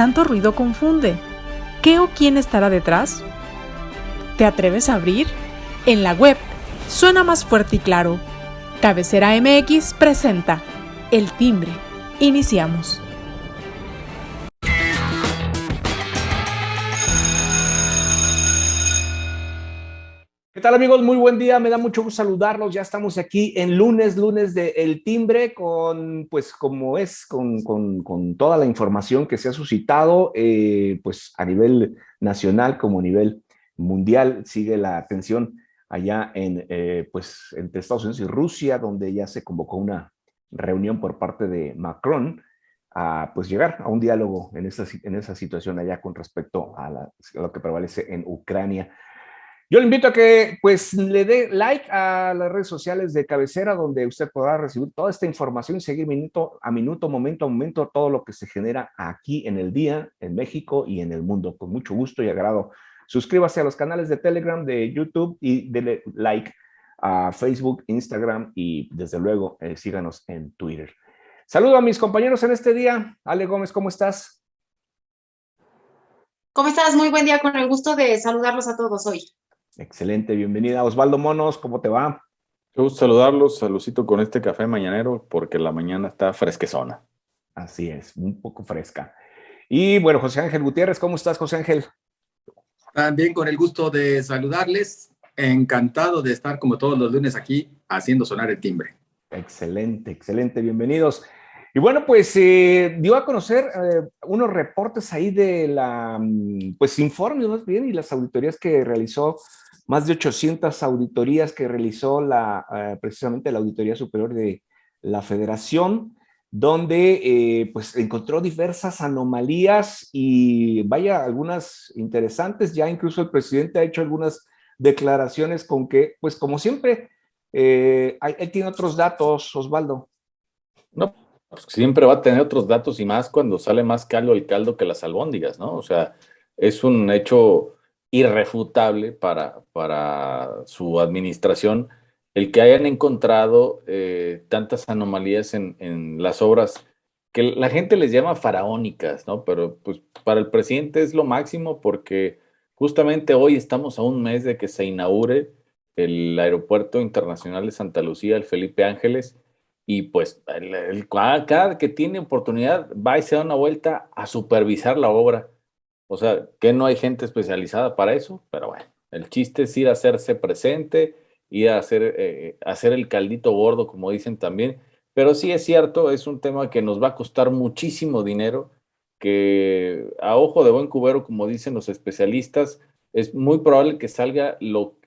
tanto ruido confunde. ¿Qué o quién estará detrás? ¿Te atreves a abrir? En la web suena más fuerte y claro. Cabecera MX presenta El Timbre. Iniciamos. ¿Qué tal, amigos? Muy buen día, me da mucho gusto saludarlos. Ya estamos aquí en lunes de El Timbre, con, pues, como es, con toda la información que se ha suscitado, pues, a nivel nacional como a nivel mundial. Sigue la tensión allá pues, entre Estados Unidos y Rusia, donde ya se convocó una reunión por parte de Macron a, pues, llegar a un diálogo en esa situación allá con respecto a lo que prevalece en Ucrania. Yo le invito a que, pues, le dé like a las redes sociales de Cabecera, donde usted podrá recibir toda esta información y seguir minuto a minuto, momento a momento, todo lo que se genera aquí en el día, en México y en el mundo. Con mucho gusto y agrado. Suscríbase a los canales de Telegram, de YouTube, y dele like a Facebook, Instagram y, desde luego, síganos en Twitter. Saludo a mis compañeros en este día. Ale Gómez, ¿cómo estás? ¿Cómo estás? Muy buen día, con el gusto de saludarlos a todos hoy. Excelente, bienvenida. Osvaldo Monos, ¿cómo te va? Qué gusto saludarlos, saludcito con este café mañanero porque la mañana está fresquezona. Así es, un poco fresca. Y bueno, José Ángel Gutiérrez, ¿cómo estás, José Ángel? También con el gusto de saludarles, encantado de estar como todos los lunes aquí haciendo sonar el timbre. Excelente, excelente, bienvenidos. Y bueno, pues dio a conocer unos reportes ahí de pues informes más bien, y las auditorías que realizó, más de 800 auditorías que realizó precisamente la Auditoría Superior de la Federación, donde pues encontró diversas anomalías y vaya, algunas interesantes. Ya incluso el presidente ha hecho algunas declaraciones con que, pues como siempre, él tiene otros datos, Osvaldo. No, pues siempre va a tener otros datos y más cuando sale más caldo el caldo que las albóndigas, ¿no? O sea, es un hecho irrefutable para su administración el que hayan encontrado tantas anomalías en las obras que la gente les llama faraónicas, ¿no? Pero pues para el presidente es lo máximo porque justamente hoy estamos a un mes de que se inaugure el Aeropuerto Internacional de Santa Lucía, el Felipe Ángeles, y pues cada que tiene oportunidad va y se da una vuelta a supervisar la obra. O sea, que no hay gente especializada para eso, pero bueno, el chiste es ir a hacerse presente, ir a hacer el caldito gordo, como dicen también. Pero sí es cierto, es un tema que nos va a costar muchísimo dinero, que a ojo de buen cubero, como dicen los especialistas, es muy probable que salga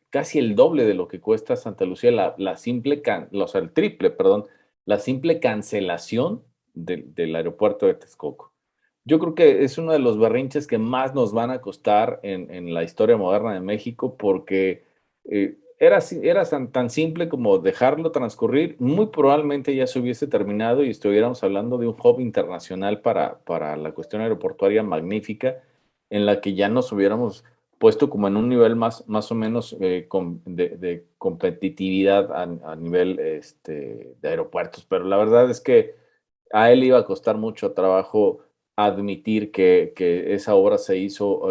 casi el doble de lo que cuesta Santa Lucía, la simple, o sea, el triple, perdón, la simple cancelación del aeropuerto de Texcoco. Yo creo que es uno de los berrinches que más nos van a costar en la historia moderna de México, porque era tan simple como dejarlo transcurrir. Muy probablemente ya se hubiese terminado y estuviéramos hablando de un hub internacional para la cuestión aeroportuaria magnífica, en la que ya nos hubiéramos puesto como en un nivel más o menos de competitividad a nivel de aeropuertos. Pero la verdad es que a él iba a costar mucho trabajo admitir que esa obra se hizo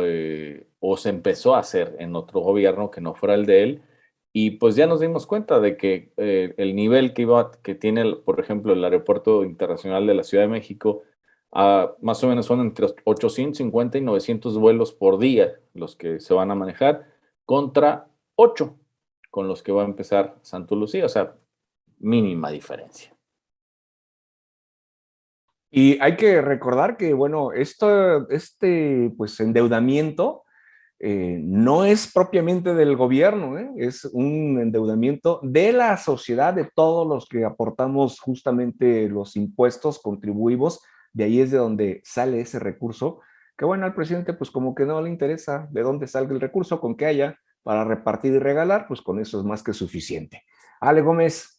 o se empezó a hacer en otro gobierno que no fuera el de él. Y pues ya nos dimos cuenta de que el nivel que tiene, por ejemplo, el Aeropuerto Internacional de la Ciudad de México, más o menos son entre 850 y 900 vuelos por día los que se van a manejar, contra 8 con los que va a empezar Santa Lucía. O sea, mínima diferencia. Y hay que recordar que, bueno, pues, endeudamiento no es propiamente del gobierno, es un endeudamiento de la sociedad, de todos los que aportamos justamente los impuestos, contribuimos. De ahí es de donde sale ese recurso, que bueno, al presidente pues como que no le interesa de dónde salga el recurso, con que haya para repartir y regalar, pues con eso es más que suficiente. Ale Gómez.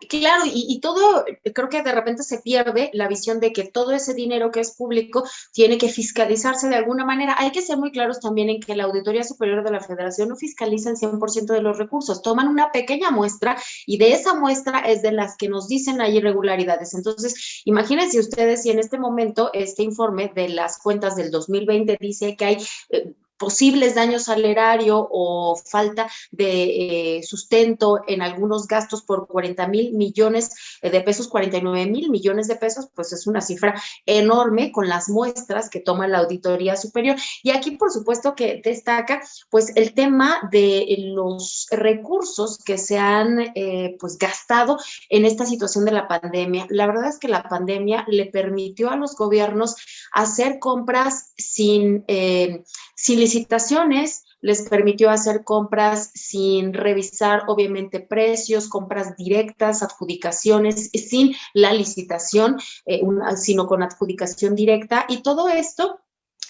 Claro, y todo, creo que de repente se pierde la visión de que todo ese dinero que es público tiene que fiscalizarse de alguna manera. Hay que ser muy claros también en que la Auditoría Superior de la Federación no fiscaliza el 100% de los recursos, toman una pequeña muestra y de esa muestra es de las que nos dicen hay irregularidades. Entonces, imagínense ustedes si en este momento este informe de las cuentas del 2020 dice que hay posibles daños al erario o falta de sustento en algunos gastos por 40,000 millones de pesos, 49,000 millones de pesos, pues es una cifra enorme con las muestras que toma la Auditoría Superior. Y aquí, por supuesto, que destaca pues el tema de los recursos que se han pues gastado en esta situación de la pandemia. La verdad es que la pandemia le permitió a los gobiernos hacer compras sin licitaciones, les permitió hacer compras sin revisar, obviamente, precios, compras directas, adjudicaciones, sin la licitación, sino con adjudicación directa. Y todo esto,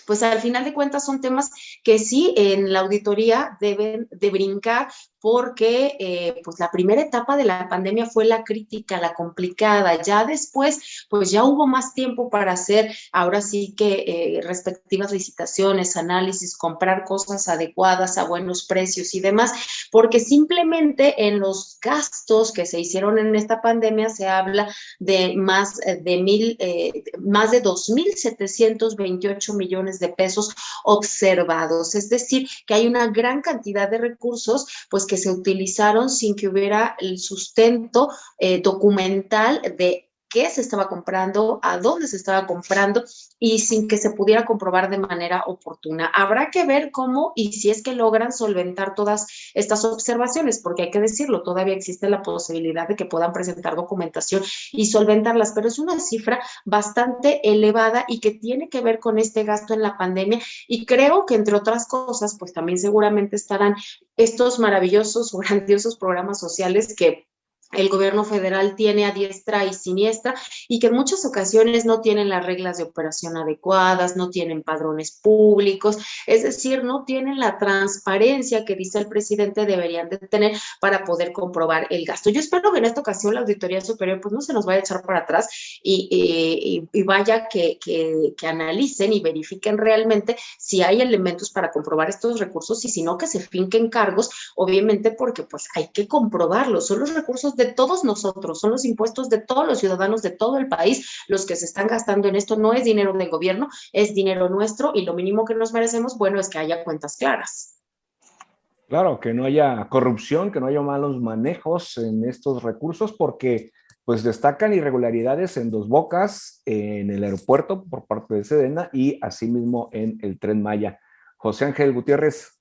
pues al final de cuentas son temas que sí en la auditoría deben de brincar porque pues la primera etapa de la pandemia fue la crítica, la complicada. Ya después, pues ya hubo más tiempo para hacer, ahora sí que respectivas licitaciones, análisis, comprar cosas adecuadas a buenos precios y demás, porque simplemente en los gastos que se hicieron en esta pandemia se habla de más de 2,728 millones de pesos observados. Es decir, que hay una gran cantidad de recursos pues que se utilizaron sin que hubiera el sustento documental de qué se estaba comprando, a dónde se estaba comprando y sin que se pudiera comprobar de manera oportuna. Habrá que ver cómo y si es que logran solventar todas estas observaciones, porque hay que decirlo, todavía existe la posibilidad de que puedan presentar documentación y solventarlas, pero es una cifra bastante elevada y que tiene que ver con este gasto en la pandemia y creo que entre otras cosas, pues también seguramente estarán estos maravillosos o grandiosos programas sociales que el gobierno federal tiene a diestra y siniestra y que en muchas ocasiones no tienen las reglas de operación adecuadas, no tienen padrones públicos, es decir, no tienen la transparencia que dice el presidente deberían de tener para poder comprobar el gasto. Yo espero que en esta ocasión la Auditoría Superior pues no se nos vaya a echar para atrás y vaya que analicen y verifiquen realmente si hay elementos para comprobar estos recursos y si no que se finquen cargos, obviamente porque pues hay que comprobarlos, son los recursos de todos nosotros, son los impuestos de todos los ciudadanos de todo el país los que se están gastando en esto, no es dinero del gobierno, es dinero nuestro y lo mínimo que nos merecemos, bueno, es que haya cuentas claras. Claro, que no haya corrupción, que no haya malos manejos en estos recursos, porque pues destacan irregularidades en Dos Bocas, en el aeropuerto por parte de Sedena y asimismo en el Tren Maya. José Ángel Gutiérrez.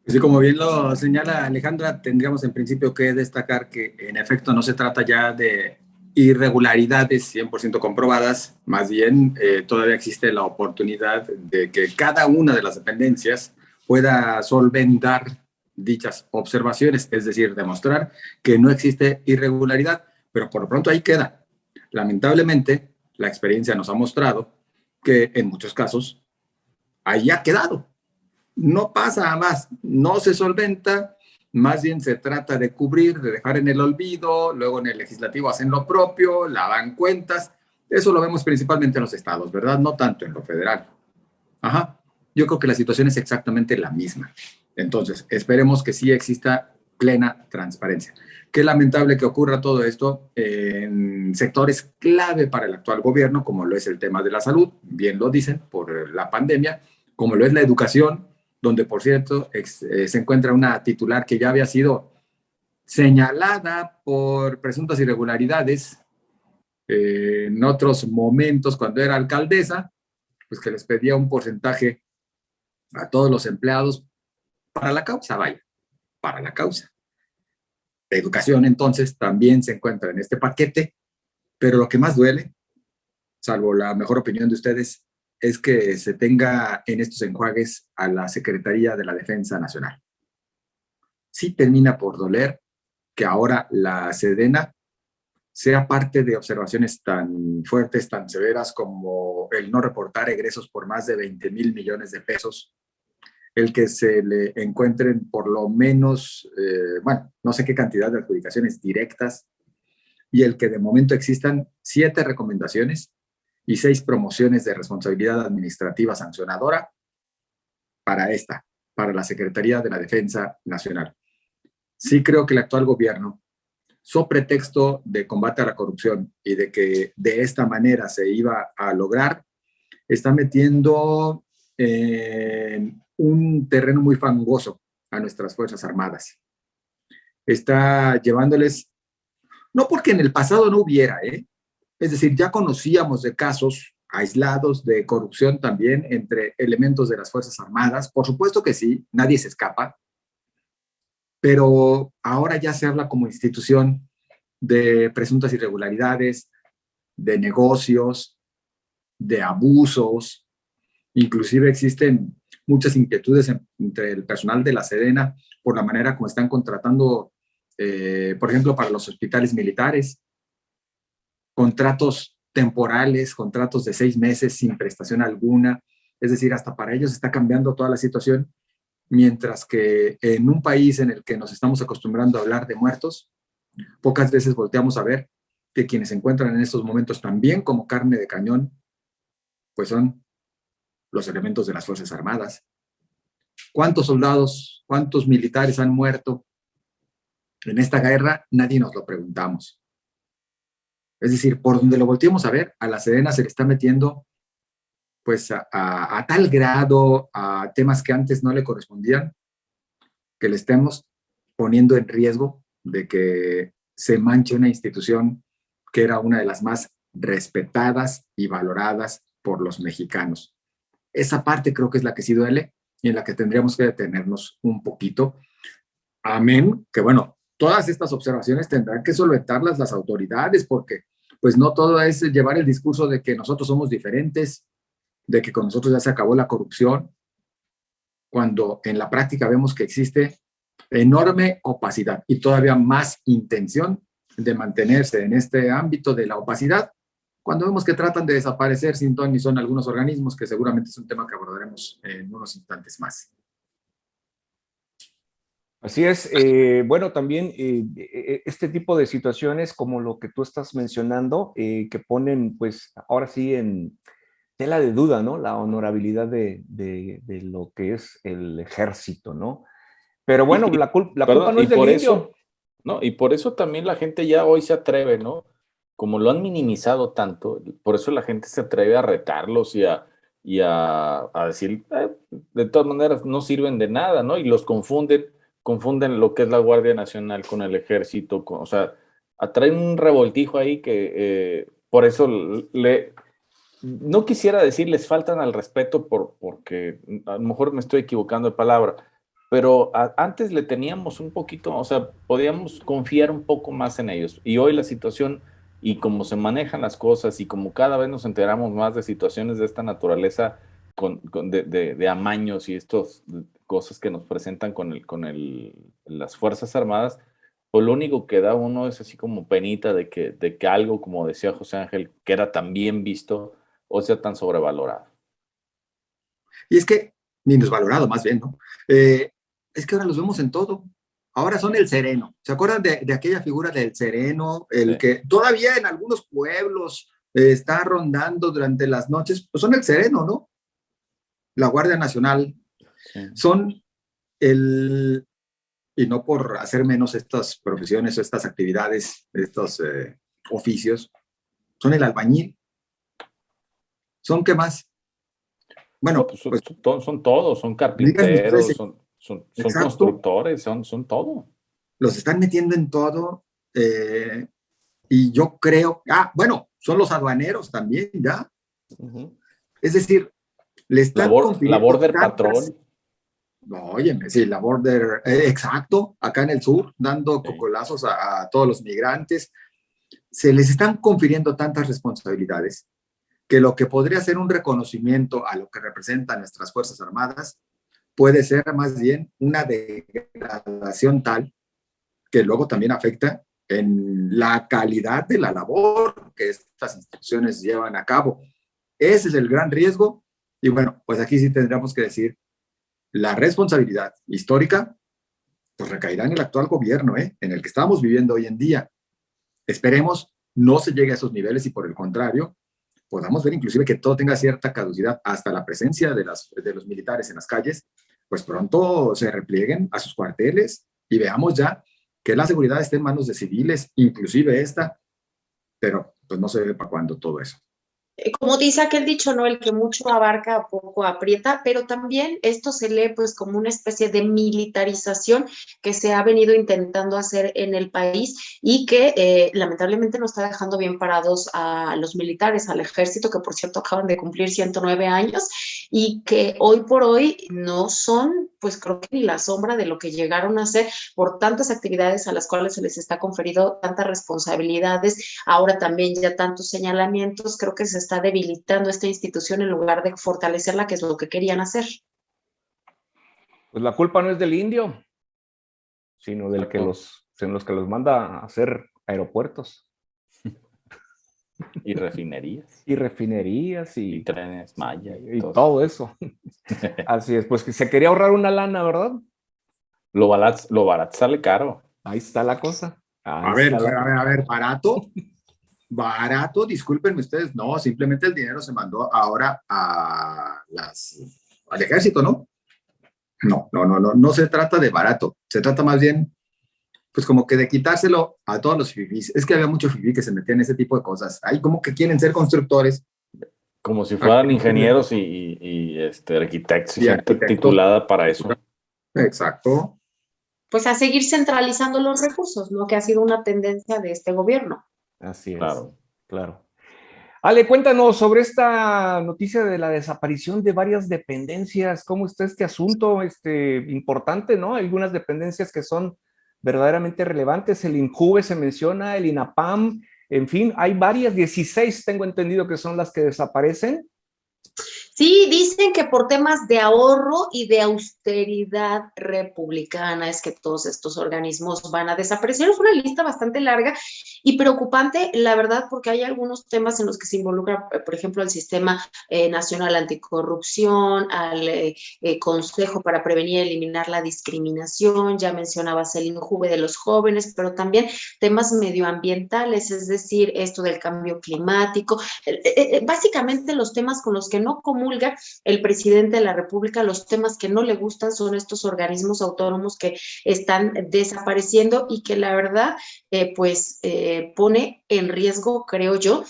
Sí, como bien lo señala Alejandra, tendríamos en principio que destacar que en efecto no se trata ya de irregularidades 100% comprobadas, más bien todavía existe la oportunidad de que cada una de las dependencias pueda solventar dichas observaciones, es decir, demostrar que no existe irregularidad, pero por lo pronto ahí queda. Lamentablemente, la experiencia nos ha mostrado que en muchos casos ahí ha quedado. No pasa a más, no se solventa, más bien se trata de cubrir, de dejar en el olvido, luego en el legislativo hacen lo propio, lavan cuentas, eso lo vemos principalmente en los estados, ¿verdad? No tanto en lo federal. Ajá, yo creo que la situación es exactamente la misma. Entonces, esperemos que sí exista plena transparencia. Qué lamentable que ocurra todo esto en sectores clave para el actual gobierno, como lo es el tema de la salud, bien lo dicen, por la pandemia, como lo es la educación, donde, por cierto, se encuentra una titular que ya había sido señalada por presuntas irregularidades en otros momentos cuando era alcaldesa, pues que les pedía un porcentaje a todos los empleados para la causa, vaya, para la causa. La educación, entonces, también se encuentra en este paquete, pero lo que más duele, salvo la mejor opinión de ustedes, es que se tenga en estos enjuagues a la Secretaría de la Defensa Nacional. Sí termina por doler que ahora la Sedena sea parte de observaciones tan fuertes, tan severas como el no reportar egresos por más de 20,000 millones de pesos, el que se le encuentren por lo menos, bueno, no sé qué cantidad de adjudicaciones directas, y el que de momento existan 7 recomendaciones y 6 promociones de responsabilidad administrativa sancionadora para la Secretaría de la Defensa Nacional. Sí creo que el actual gobierno, so pretexto de combate a la corrupción y de que de esta manera se iba a lograr, está metiendo en un terreno muy fangoso a nuestras Fuerzas Armadas. Está llevándoles, no porque en el pasado no hubiera, es decir, ya conocíamos de casos aislados de corrupción también entre elementos de las Fuerzas Armadas, por supuesto que sí, nadie se escapa, pero ahora ya se habla como institución de presuntas irregularidades, de negocios, de abusos, inclusive existen muchas inquietudes entre el personal de la Sedena por la manera como están contratando, por ejemplo, para los hospitales militares, contratos temporales, contratos de 6 meses sin prestación alguna, es decir, hasta para ellos está cambiando toda la situación, mientras que en un país en el que nos estamos acostumbrando a hablar de muertos, pocas veces volteamos a ver que quienes se encuentran en estos momentos también como carne de cañón, pues son los elementos de las Fuerzas Armadas. ¿Cuántos soldados, cuántos militares han muerto en esta guerra? Nadie nos lo preguntamos. Es decir, por donde lo volteemos a ver, a la Sedena se le está metiendo pues a tal grado a temas que antes no le correspondían, que le estemos poniendo en riesgo de que se manche una institución que era una de las más respetadas y valoradas por los mexicanos. Esa parte creo que es la que sí duele y en la que tendríamos que detenernos un poquito. Amén, que bueno, todas estas observaciones tendrán que solventarlas las autoridades, porque pues no todo es llevar el discurso de que nosotros somos diferentes, de que con nosotros ya se acabó la corrupción, cuando en la práctica vemos que existe enorme opacidad y todavía más intención de mantenerse en este ámbito de la opacidad, cuando vemos que tratan de desaparecer sin ton ni son algunos organismos, que seguramente es un tema que abordaremos en unos instantes más. Así es. Bueno, también este tipo de situaciones como lo que tú estás mencionando, que ponen pues ahora sí en tela de duda, ¿no? La honorabilidad de lo que es el ejército, ¿no? Pero bueno, la culpa no es del indio. No, y por eso también la gente ya hoy se atreve, ¿no? Como lo han minimizado tanto, por eso la gente se atreve a retarlos y a decir, de todas maneras, no sirven de nada, ¿no? Y los confunden lo que es la Guardia Nacional con el ejército, o sea, atraen un revoltijo ahí que por eso no quisiera decir les faltan al respeto porque a lo mejor me estoy equivocando de palabra, pero antes le teníamos un poquito, o sea, podíamos confiar un poco más en ellos. Y hoy la situación y cómo se manejan las cosas y como cada vez nos enteramos más de situaciones de esta naturaleza de amaños y estas cosas que nos presentan con las Fuerzas Armadas, pues lo único que da uno es así como penita de que algo, como decía José Ángel, que era tan bien visto, o sea, tan sobrevalorado. Y es que, ni desvalorado más bien, ¿no? Es que ahora los vemos en todo. Ahora son el sereno. ¿Se acuerdan de aquella figura del sereno? El que todavía en algunos pueblos está rondando durante las noches. Pues son el sereno, ¿no? La Guardia Nacional. Sí. Son y no por hacer menos estas profesiones o estas actividades, estos oficios, son el albañil. ¿Son qué más? Bueno, pues son todos, son carpinteros, son constructores, son todo. Los están metiendo en todo y yo creo, bueno, son los aduaneros también ya. Uh-huh. Es decir, le están la Border Patrol. No, óyeme, sí, la Border, exacto, acá en el sur, dando cocolazos a todos los migrantes. Se les están confiriendo tantas responsabilidades que lo que podría ser un reconocimiento a lo que representan nuestras Fuerzas Armadas puede ser más bien una degradación tal que luego también afecta en la calidad de la labor que estas instituciones llevan a cabo. Ese es el gran riesgo y bueno, pues aquí sí tendríamos que decir la responsabilidad histórica pues recaerá en el actual gobierno, en el que estamos viviendo hoy en día. Esperemos no se llegue a esos niveles y por el contrario, podamos ver inclusive que todo tenga cierta caducidad, hasta la presencia de los militares en las calles, pues pronto se replieguen a sus cuarteles y veamos ya que la seguridad esté en manos de civiles, inclusive esta, pero pues no se ve para cuándo todo eso. Como dice aquel dicho, ¿no? El que mucho abarca, poco aprieta, pero también esto se lee pues como una especie de militarización que se ha venido intentando hacer en el país y que lamentablemente no está dejando bien parados a los militares, al ejército, que por cierto acaban de cumplir 109 años y que hoy por hoy no son, pues creo que ni la sombra de lo que llegaron a ser por tantas actividades a las cuales se les está conferido tantas responsabilidades, ahora también ya tantos señalamientos, creo que se está debilitando esta institución en lugar de fortalecerla, que es lo que querían hacer. Pues la culpa no es del indio, sino del que los manda a hacer aeropuertos. Y refinerías. Y refinerías Y trenes Maya. Y todo eso. Así es, pues que se quería ahorrar una lana, ¿verdad? Lo barato sale caro. Ahí está la cosa. A ver, barato. Barato, discúlpenme ustedes, no, simplemente el dinero se mandó ahora al ejército, ¿no? No se trata de barato, se trata más bien, pues como que de quitárselo a todos los fifís. Es que había mucho fifí que se metían en ese tipo de cosas. Hay como que quieren ser constructores. Como si fueran ingenieros y arquitectos, y gente titulada para eso. Exacto. Pues a seguir centralizando los recursos, ¿no? Que ha sido una tendencia de este gobierno. Así es, claro. Ale, cuéntanos sobre esta noticia de la desaparición de varias dependencias. ¿Cómo está este asunto importante, no? Algunas dependencias que son verdaderamente relevantes. El INJUVE se menciona, el INAPAM, en fin, hay varias, 16 tengo entendido que son las que desaparecen. Sí, dicen que por temas de ahorro y de austeridad republicana es que todos estos organismos van a desaparecer. Es una lista bastante larga y preocupante, la verdad, porque hay algunos temas en los que se involucra, por ejemplo, el Sistema Nacional Anticorrupción, al Consejo para Prevenir y Eliminar la Discriminación, ya mencionabas el INJUVE de los jóvenes, pero también temas medioambientales, es decir, esto del cambio climático, básicamente los temas con los que no comulga el presidente de la República, los temas que no le gustan son estos organismos autónomos que están desapareciendo y que la verdad pone en riesgo, creo yo,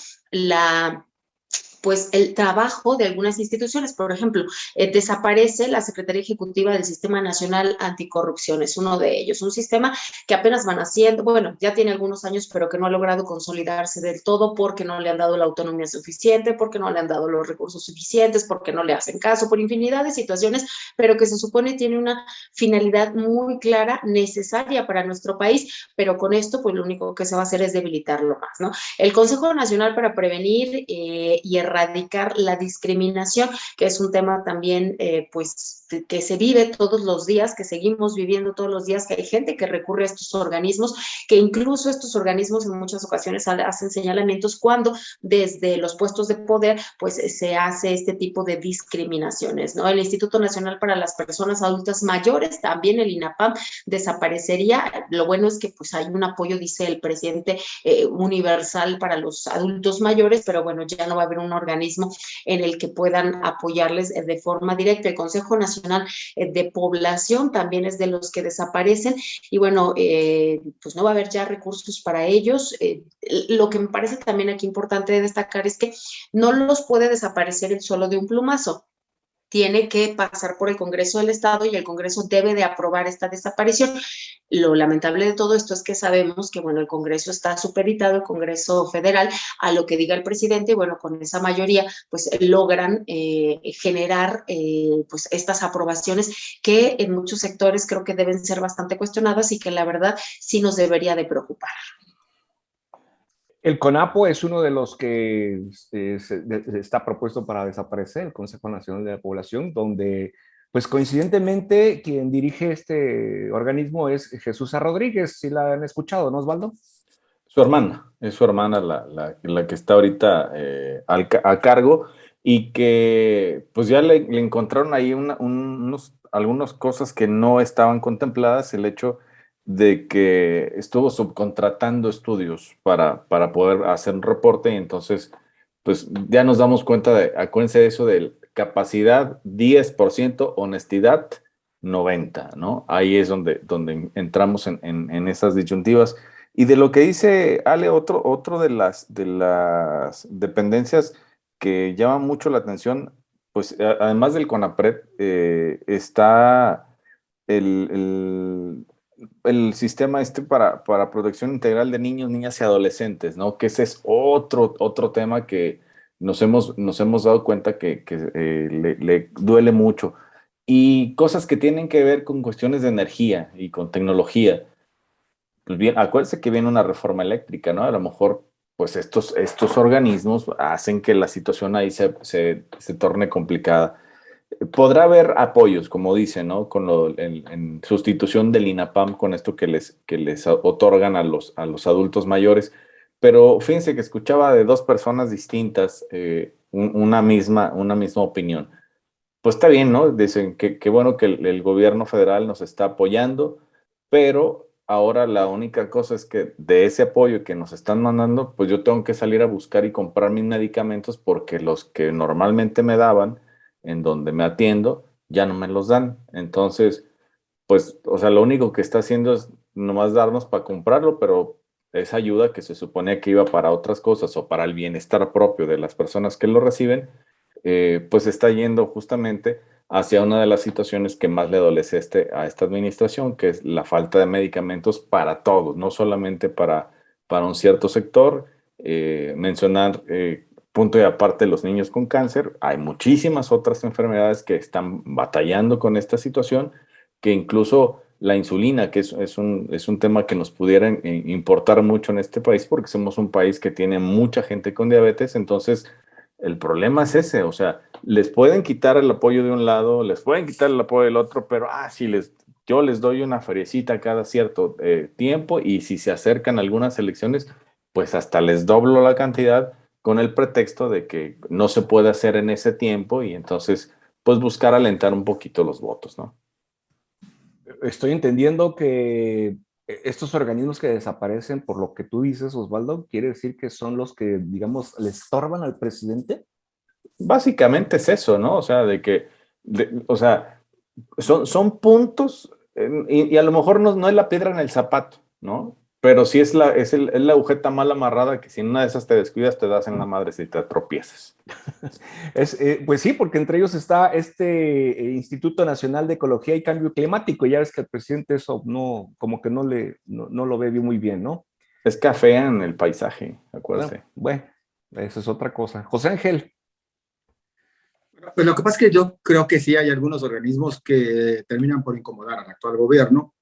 pues el trabajo de algunas instituciones. Por ejemplo, desaparece la Secretaría Ejecutiva del Sistema Nacional Anticorrupción, es uno de ellos, un sistema que apenas van haciendo, bueno, ya tiene algunos años, pero que no ha logrado consolidarse del todo porque no le han dado la autonomía suficiente, porque no le han dado los recursos suficientes, porque no le hacen caso, por infinidad de situaciones, pero que se supone tiene una finalidad muy clara, necesaria para nuestro país, pero con esto, pues lo único que se va a hacer es debilitarlo más, ¿no? El Consejo Nacional para Prevenir y erradicar la discriminación, que es un tema también pues que se vive todos los días, que seguimos viviendo todos los días, que hay gente que recurre a estos organismos, que incluso estos organismos en muchas ocasiones hacen señalamientos cuando desde los puestos de poder pues se hace este tipo de discriminaciones, ¿no? El Instituto Nacional para las Personas Adultas Mayores, también el INAPAM, desaparecería. Lo bueno es que pues hay un apoyo, dice el presidente, universal para los adultos mayores, pero bueno, ya no va a haber un organismo en el que puedan apoyarles de forma directa. El Consejo Nacional de Población también es de los que desaparecen y bueno, pues no va a haber ya recursos para ellos. Lo que me parece también aquí importante de destacar es que no los puede desaparecer el solo de un plumazo. Tiene que pasar por el Congreso del Estado y el Congreso debe de aprobar esta desaparición. Lo lamentable de todo esto es que sabemos que, bueno, el Congreso está supeditado, el Congreso Federal, a lo que diga el presidente y, bueno, con esa mayoría, pues logran generar pues estas aprobaciones que en muchos sectores creo que deben ser bastante cuestionadas y que la verdad sí nos debería de preocupar. El CONAPO es uno de los que está propuesto para desaparecer, el Consejo Nacional de la Población, donde, pues coincidentemente, quien dirige este organismo es Jesús Rodríguez. ¿Sí la han escuchado, no, Osvaldo? Es su hermana la que está ahorita a cargo. y que pues ya le encontraron ahí algunas cosas que no estaban contempladas, el hecho de que estuvo subcontratando estudios para poder hacer un reporte y entonces pues ya nos damos cuenta acuérdense de eso de capacidad 10%, honestidad 90%, ¿no? Ahí es donde entramos en esas disyuntivas. Y de lo que dice Ale, otro de las dependencias que llama mucho la atención, pues además del CONAPRED, está el, el sistema para protección integral de niños, niñas y adolescentes, ¿no? Que ese es otro tema que nos hemos dado cuenta que le duele mucho. Y cosas que tienen que ver con cuestiones de energía y con tecnología. Pues bien, acuérdense que viene una reforma eléctrica, ¿no? A lo mejor, pues estos organismos hacen que la situación ahí se torne complicada. Podrá haber apoyos, como dicen, ¿no? En sustitución del INAPAM con esto que les otorgan a los adultos mayores. Pero fíjense que escuchaba de dos personas distintas una misma opinión. Pues está bien, ¿no? Dicen que bueno que el gobierno federal nos está apoyando, pero ahora la única cosa es que de ese apoyo que nos están mandando, pues yo tengo que salir a buscar y comprar mis medicamentos porque los que normalmente me daban, en donde me atiendo, ya no me los dan. Entonces, pues, o sea, lo único que está haciendo es nomás darnos para comprarlo, pero esa ayuda que se suponía que iba para otras cosas o para el bienestar propio de las personas que lo reciben, pues está yendo justamente hacia una de las situaciones que más le adolece a esta administración, que es la falta de medicamentos para todos, no solamente para un cierto sector. Mencionar, punto y aparte, los niños con cáncer, hay muchísimas otras enfermedades que están batallando con esta situación, que incluso la insulina, que es un tema que nos pudiera importar mucho en este país, porque somos un país que tiene mucha gente con diabetes. Entonces el problema es ese, o sea, les pueden quitar el apoyo de un lado, les pueden quitar el apoyo del otro, pero sí, yo les doy una feriecita cada cierto tiempo, y si se acercan algunas elecciones, pues hasta les doblo la cantidad con el pretexto de que no se puede hacer en ese tiempo y entonces pues buscar alentar un poquito los votos, ¿no? Estoy entendiendo que estos organismos que desaparecen, por lo que tú dices, Osvaldo, quiere decir que son los que, digamos, le estorban al presidente. Básicamente es eso, ¿no? O sea, o sea, son puntos, y a lo mejor no es la piedra en el zapato, ¿no? Pero sí es la agujeta mal amarrada que si en una de esas te descuidas te das en la madre si te tropiezas. Pues sí, porque entre ellos está este Instituto Nacional de Ecología y Cambio Climático. Ya ves que el presidente eso no, como que no lo ve muy bien, ¿no? Es café en el paisaje, acuérdate. Bueno, eso es otra cosa. José Ángel. Pues lo que pasa es que yo creo que sí hay algunos organismos que terminan por incomodar al actual gobierno,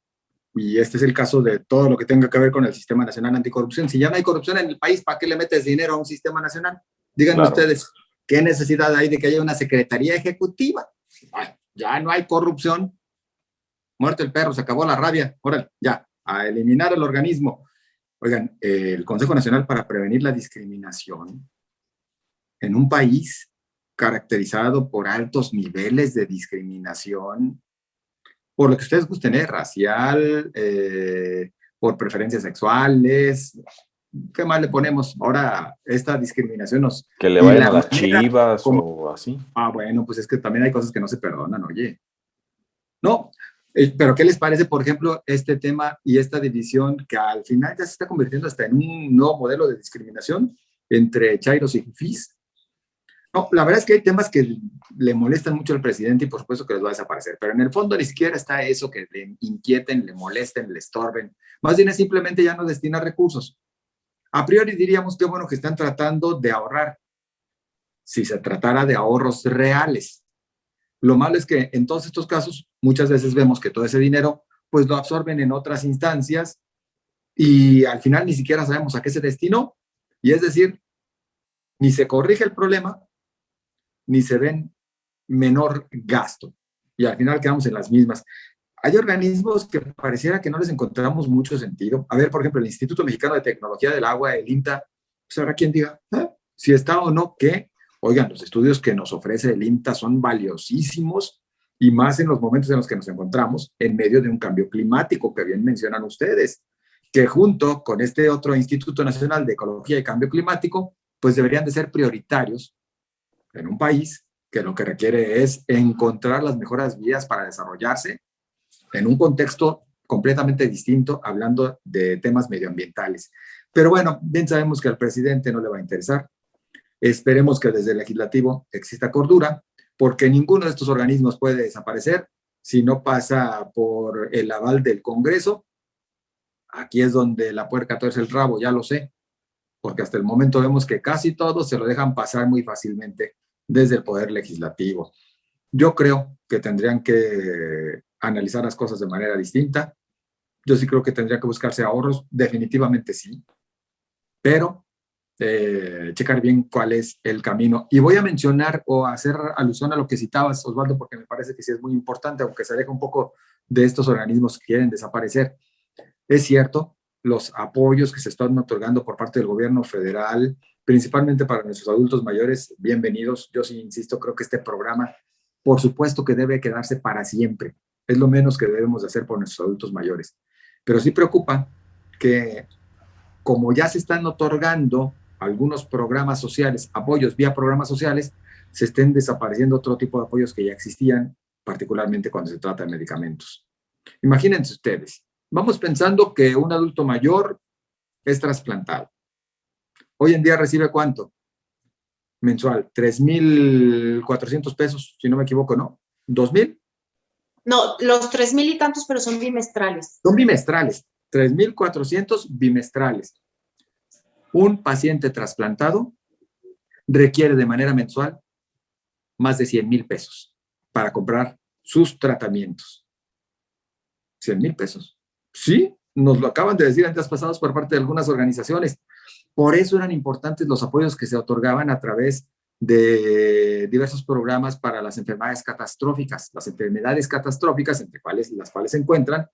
y este es el caso de todo lo que tenga que ver con el Sistema Nacional Anticorrupción. Si ya no hay corrupción en el país, ¿para qué le metes dinero a un sistema nacional? Díganme Claro. ustedes, ¿qué necesidad hay de que haya una secretaría ejecutiva? Ay, ya no hay corrupción, muerto el perro, se acabó la rabia, órale, ya, a eliminar el organismo. Oigan, el Consejo Nacional para Prevenir la Discriminación, en un país caracterizado por altos niveles de discriminación, por lo que ustedes gusten, racial, por preferencias sexuales, ¿qué más le ponemos? Ahora, esta discriminación nos... Que le vayan a las Chivas o así. Bueno, pues es que también hay cosas que no se perdonan, oye. No, pero ¿qué les parece, por ejemplo, este tema y esta división que al final ya se está convirtiendo hasta en un nuevo modelo de discriminación entre chairos y fifís? No, la verdad es que hay temas que le molestan mucho al presidente y por supuesto que les va a desaparecer, pero en el fondo ni siquiera está eso que le inquieten, le molesten, le estorben. Más bien es simplemente ya no destinar recursos. A priori diríamos que bueno que están tratando de ahorrar, si se tratara de ahorros reales. Lo malo es que en todos estos casos muchas veces vemos que todo ese dinero pues lo absorben en otras instancias y al final ni siquiera sabemos a qué se destinó, y es decir, ni se corrige el problema, ni se ven menor gasto. Y al final quedamos en las mismas. Hay organismos que pareciera que no les encontramos mucho sentido. A ver, por ejemplo, el Instituto Mexicano de Tecnología del Agua, el INTA, pues ahora quién diga, si está o no, ¿qué? Oigan, los estudios que nos ofrece el INTA son valiosísimos y más en los momentos en los que nos encontramos en medio de un cambio climático que bien mencionan ustedes, que junto con este otro Instituto Nacional de Ecología y Cambio Climático, pues deberían de ser prioritarios en un país que lo que requiere es encontrar las mejores vías para desarrollarse en un contexto completamente distinto, hablando de temas medioambientales. Pero bueno, bien sabemos que al presidente no le va a interesar. Esperemos que desde el legislativo exista cordura, porque ninguno de estos organismos puede desaparecer si no pasa por el aval del Congreso. Aquí es donde la puerca tuerce el rabo, ya lo sé, porque hasta el momento vemos que casi todos se lo dejan pasar muy fácilmente desde el Poder Legislativo. Yo creo que tendrían que analizar las cosas de manera distinta. Yo sí creo que tendría que buscarse ahorros, definitivamente sí, pero checar bien cuál es el camino. Y voy a mencionar o hacer alusión a lo que citabas, Osvaldo, porque me parece que sí es muy importante, aunque se aleja un poco de estos organismos que quieren desaparecer. Es cierto, los apoyos que se están otorgando por parte del gobierno federal, principalmente para nuestros adultos mayores, bienvenidos. Yo sí insisto, creo que este programa, por supuesto que debe quedarse para siempre. Es lo menos que debemos de hacer por nuestros adultos mayores. Pero sí preocupa que, como ya se están otorgando algunos programas sociales, apoyos vía programas sociales, se estén desapareciendo otro tipo de apoyos que ya existían, particularmente cuando se trata de medicamentos. Imagínense ustedes, vamos pensando que un adulto mayor es trasplantado. Hoy en día recibe ¿cuánto? Mensual, 3,400 pesos, si no me equivoco, ¿no? ¿2,000? No, los 3,000 y tantos, pero son bimestrales. Son bimestrales, 3,400 bimestrales. Un paciente trasplantado requiere de manera mensual más de 100,000 pesos para comprar sus tratamientos. 100,000 pesos. Sí, nos lo acaban de decir antes pasados por parte de algunas organizaciones. Por eso eran importantes los apoyos que se otorgaban a través de diversos programas para las enfermedades catastróficas. Las enfermedades catastróficas, entre las cuales se encuentran,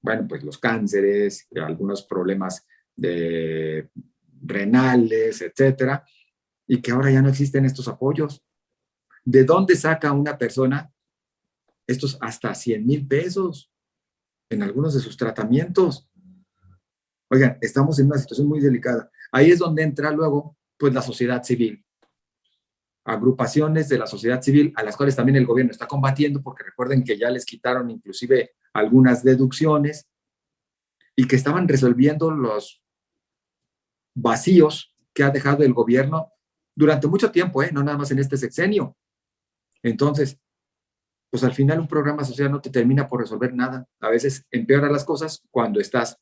bueno, pues los cánceres, algunos problemas renales, etcétera, y que ahora ya no existen estos apoyos. ¿De dónde saca una persona estos hasta 100,000 pesos en algunos de sus tratamientos? Oigan, estamos en una situación muy delicada. Ahí es donde entra luego, pues, la sociedad civil. Agrupaciones de la sociedad civil a las cuales también el gobierno está combatiendo, porque recuerden que ya les quitaron inclusive algunas deducciones y que estaban resolviendo los vacíos que ha dejado el gobierno durante mucho tiempo, no nada más en este sexenio. Entonces, pues al final un programa social no te termina por resolver nada. A veces empeora las cosas cuando estás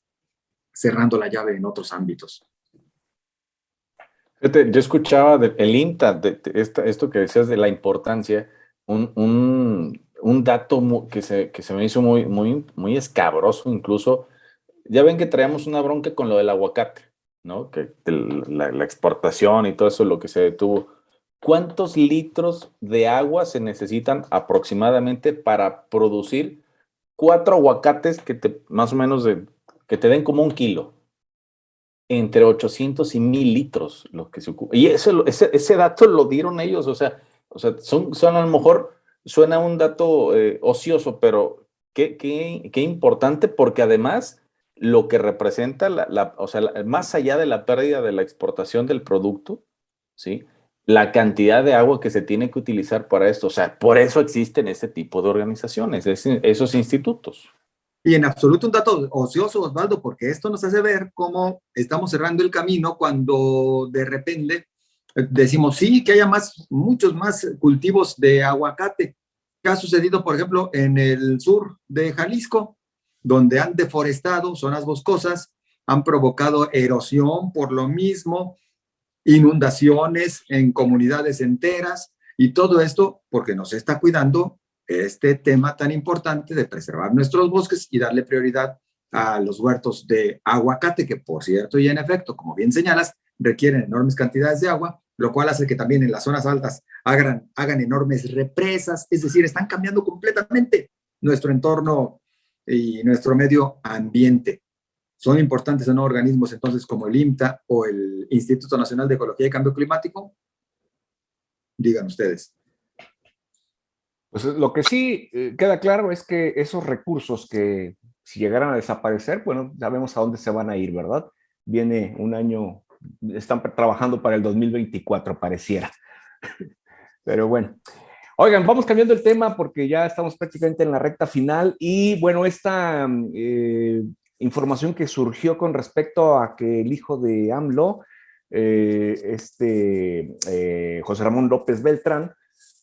cerrando la llave en otros ámbitos. Fíjate, yo escuchaba el INTA, esto que decías de la importancia, un dato que se me hizo muy escabroso incluso. Ya ven que traíamos una bronca con lo del aguacate, ¿no? Que la exportación y todo eso, lo que se detuvo. ¿Cuántos litros de agua se necesitan aproximadamente para producir 4 aguacates más o menos que te den como 1 kilo? Entre 800 y 1,000 litros los que se ocupan. Y ese dato lo dieron ellos, o sea son a lo mejor, suena un dato ocioso, pero qué importante, porque además lo que representa, más allá de la pérdida de la exportación del producto, ¿sí? La cantidad de agua que se tiene que utilizar para esto, o sea, por eso existen ese tipo de organizaciones, esos institutos. Y en absoluto un dato ocioso, Osvaldo, porque esto nos hace ver cómo estamos cerrando el camino cuando de repente decimos sí, que haya muchos más cultivos de aguacate. ¿Qué ha sucedido, por ejemplo, en el sur de Jalisco, donde han deforestado zonas boscosas, han provocado erosión por lo mismo, inundaciones en comunidades enteras, y todo esto porque nos está cuidando este tema tan importante de preservar nuestros bosques y darle prioridad a los huertos de aguacate, que por cierto y en efecto, como bien señalas, requieren enormes cantidades de agua, lo cual hace que también en las zonas altas hagan enormes represas, es decir, están cambiando completamente nuestro entorno y nuestro medio ambiente. ¿Son importantes o no organismos entonces como el INTA o el Instituto Nacional de Ecología y Cambio Climático? Digan ustedes. Pues lo que sí queda claro es que esos recursos que si llegaran a desaparecer, bueno, sabemos a dónde se van a ir, ¿verdad? Viene un año, están trabajando para el 2024, pareciera. Pero bueno. Oigan, vamos cambiando el tema porque ya estamos prácticamente en la recta final y bueno, esta información que surgió con respecto a que el hijo de AMLO, José Ramón López Beltrán,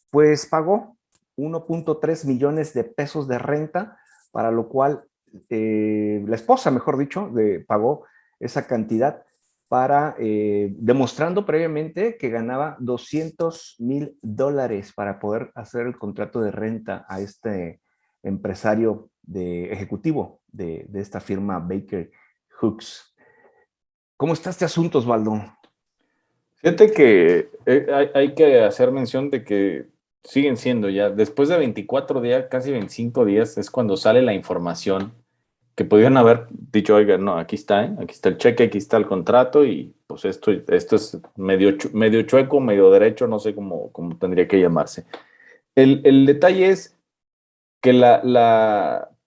pues pagó 1.3 millones de pesos de renta, para lo cual la esposa, mejor dicho, pagó esa cantidad para demostrando previamente que ganaba $200,000 para poder hacer el contrato de renta a este empresario ejecutivo de esta firma Baker Hughes. ¿Cómo está este asunto, Osvaldo? Fíjate que hay que hacer mención de que siguen siendo ya, después de 24 días, casi 25 días, es cuando sale la información que podían haber dicho, oiga, no, aquí está el cheque, aquí está el contrato y pues esto es medio chueco, medio derecho, no sé cómo tendría que llamarse. El detalle es que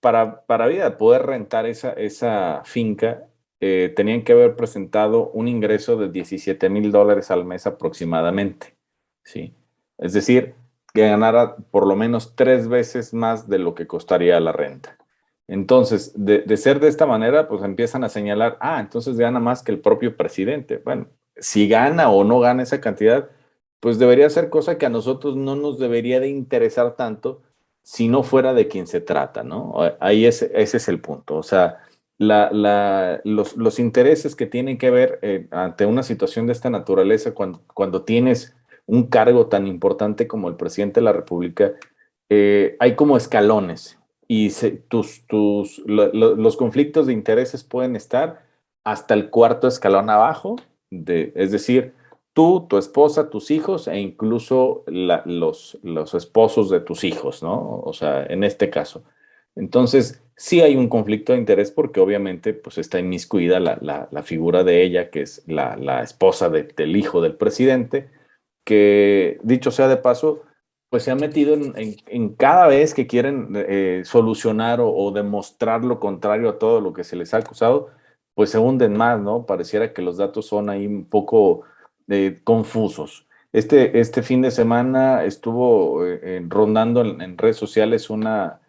para vida poder rentar esa finca, tenían que haber presentado un ingreso de $17,000 al mes aproximadamente, ¿sí? Es decir, que ganara por lo menos 3 veces más de lo que costaría la renta. Entonces, de ser de esta manera, pues empiezan a señalar, entonces gana más que el propio presidente. Bueno, si gana o no gana esa cantidad, pues debería ser cosa que a nosotros no nos debería de interesar tanto si no fuera de quien se trata, ¿no? Ahí ese es el punto. O sea, los intereses que tienen que ver ante una situación de esta naturaleza, cuando tienes un cargo tan importante como el presidente de la República, hay como escalones y los conflictos de intereses pueden estar hasta el cuarto escalón abajo, es decir, tú, tu esposa, tus hijos e incluso los esposos de tus hijos, ¿no? O sea, en este caso. Entonces, sí hay un conflicto de interés porque obviamente pues está inmiscuida la figura de ella, que es la esposa del hijo del presidente, que dicho sea de paso, pues se ha metido en cada vez que quieren solucionar o demostrar lo contrario a todo lo que se les ha acusado, pues se hunden más, ¿no? Pareciera que los datos son ahí un poco confusos. Este fin de semana estuvo rondando en redes sociales una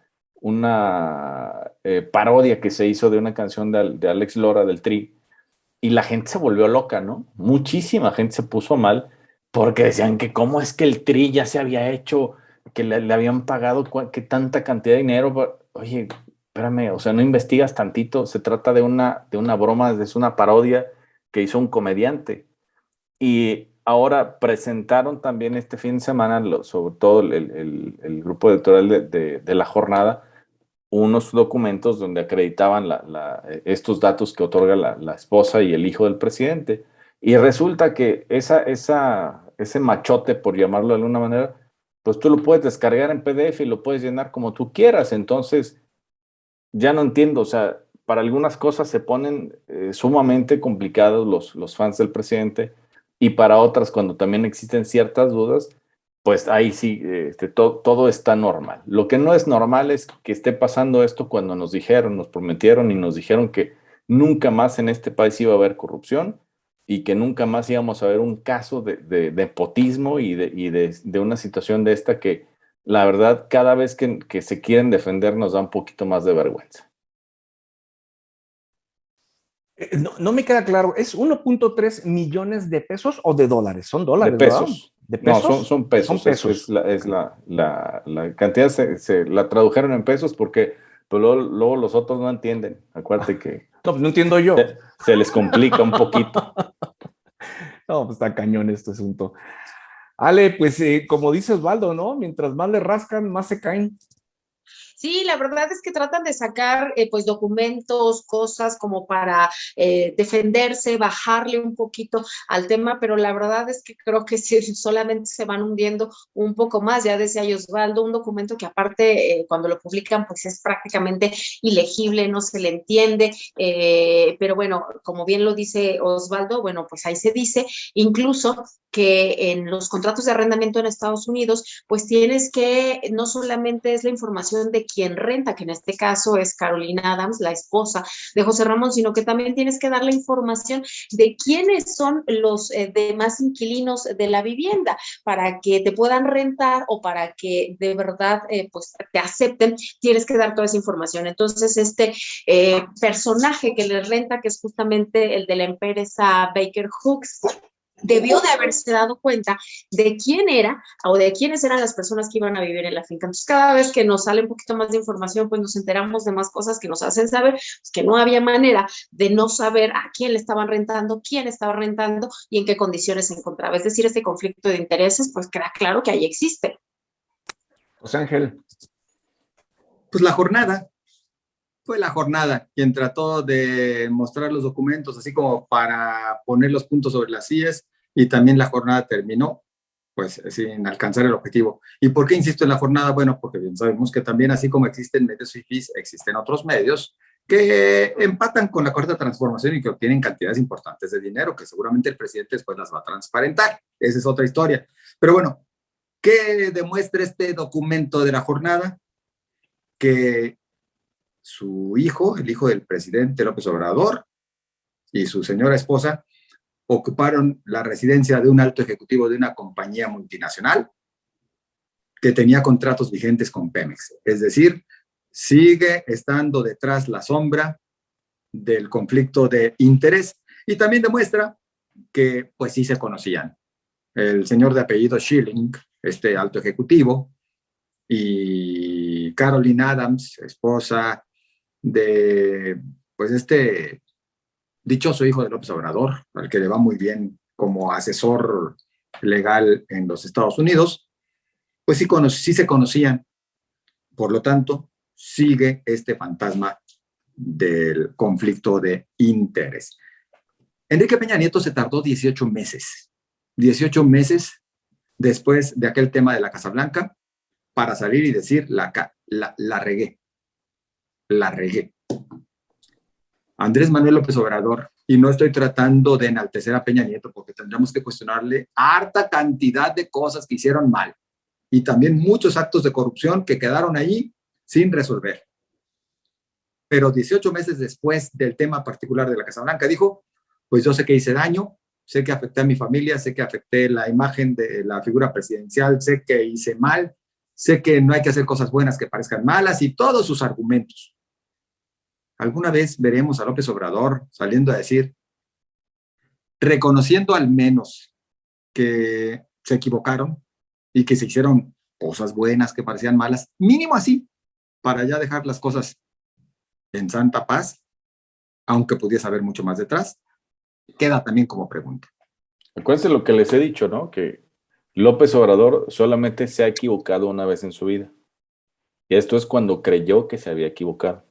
parodia que se hizo de una canción de Alex Lora del Tri, y la gente se volvió loca, ¿no? Muchísima gente se puso mal porque decían que cómo es que el Tri ya se había hecho, que le habían pagado que tanta cantidad de dinero. Oye, espérame, o sea, no investigas tantito, se trata de una broma, es una parodia que hizo un comediante. Y ahora presentaron también este fin de semana, sobre todo el grupo editorial de La Jornada, unos documentos donde acreditaban estos datos que otorga la esposa y el hijo del presidente. Y resulta que ese machote, por llamarlo de alguna manera, pues tú lo puedes descargar en PDF y lo puedes llenar como tú quieras. Entonces, ya no entiendo, o sea, para algunas cosas se ponen sumamente complicados los fans del presidente, y para otras, cuando también existen ciertas dudas, pues ahí sí, todo está normal. Lo que no es normal es que esté pasando esto cuando nos prometieron y nos dijeron que nunca más en este país iba a haber corrupción y que nunca más íbamos a ver un caso de nepotismo y de una situación de esta que, la verdad, cada vez que se quieren defender nos da un poquito más de vergüenza. No me queda claro, ¿es 1.3 millones de pesos o de dólares? Son dólares, De pesos. ¿verdad? ¿De pesos? No, son pesos. Son pesos. Es la cantidad, se la tradujeron en pesos porque pues, luego los otros no entienden. Acuérdate que No entiendo yo. se les complica un poquito. No, pues está cañón este asunto. Ale, pues como dice Osvaldo, ¿no? Mientras más le rascan, más se caen. Sí, la verdad es que tratan de sacar pues documentos, cosas como para defenderse, bajarle un poquito al tema, pero la verdad es que creo que sí, solamente se van hundiendo un poco más. Ya decía Osvaldo, un documento que aparte cuando lo publican pues es prácticamente ilegible, no se le entiende, pero bueno, como bien lo dice Osvaldo, bueno, pues ahí se dice incluso que en los contratos de arrendamiento en Estados Unidos, pues tienes que, no solamente es la información de quien renta, que en este caso es Carolina Adams, la esposa de José Ramón, sino que también tienes que dar la información de quiénes son los demás inquilinos de la vivienda para que te puedan rentar o para que de verdad pues te acepten, tienes que dar toda esa información. Entonces, este personaje que les renta, que es justamente el de la empresa Baker Hughes, debió de haberse dado cuenta de quién era o de quiénes eran las personas que iban a vivir en la finca. Entonces, cada vez que nos sale un poquito más de información, pues nos enteramos de más cosas que nos hacen saber pues, que no había manera de no saber a quién le estaban rentando, quién estaba rentando y en qué condiciones se encontraba. Es decir, este conflicto de intereses, pues queda claro que ahí existe. José Ángel. Pues la jornada, fue la jornada quien trató de mostrar los documentos, así como para poner los puntos sobre las IES, y también la jornada terminó, pues, sin alcanzar el objetivo. ¿Y por qué insisto en la jornada? Bueno, porque bien sabemos que también, así como existen medios fifís, existen otros medios que empatan con la cuarta transformación y que obtienen cantidades importantes de dinero, que seguramente el presidente después las va a transparentar. Esa es otra historia. Pero bueno, ¿qué demuestra este documento de la jornada? Que su hijo, el hijo del presidente López Obrador, y su señora esposa ocuparon la residencia de un alto ejecutivo de una compañía multinacional que tenía contratos vigentes con Pemex. Es decir, sigue estando detrás la sombra del conflicto de interés, y también demuestra que pues sí se conocían. El señor de apellido Schilling, este alto ejecutivo, y Caroline Adams, esposa de pues este dichoso hijo de López Obrador, al que le va muy bien como asesor legal en los Estados Unidos, pues sí se conocían. Por lo tanto, sigue este fantasma del conflicto de interés. Enrique Peña Nieto se tardó 18 meses después de aquel tema de la Casa Blanca para salir y decir la regué. Andrés Manuel López Obrador, y no estoy tratando de enaltecer a Peña Nieto porque tendríamos que cuestionarle harta cantidad de cosas que hicieron mal y también muchos actos de corrupción que quedaron ahí sin resolver. Pero 18 meses después del tema particular de la Casa Blanca dijo, pues yo sé que hice daño, sé que afecté a mi familia, sé que afecté la imagen de la figura presidencial, sé que hice mal, sé que no hay que hacer cosas buenas que parezcan malas y todos sus argumentos. ¿Alguna vez veremos a López Obrador saliendo a decir, reconociendo al menos que se equivocaron y que se hicieron cosas buenas que parecían malas, mínimo así, para ya dejar las cosas en santa paz, aunque pudiese haber mucho más detrás? Queda también como pregunta. Acuérdense lo que les he dicho, ¿no? Que López Obrador solamente se ha equivocado una vez en su vida. Y esto es cuando creyó que se había equivocado.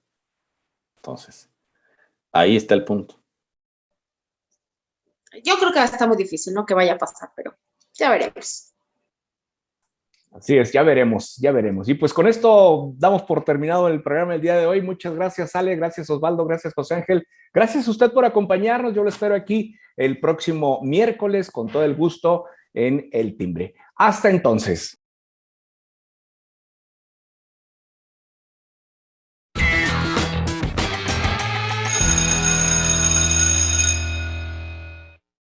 Entonces, ahí está el punto. Yo creo que está muy difícil, ¿no? Que vaya a pasar, pero ya veremos. Así es, ya veremos, ya veremos. Y pues con esto damos por terminado el programa del día de hoy. Muchas gracias, Ale, gracias, Osvaldo, gracias, José Ángel. Gracias a usted por acompañarnos. Yo lo espero aquí el próximo miércoles con todo el gusto en El Timbre. Hasta entonces.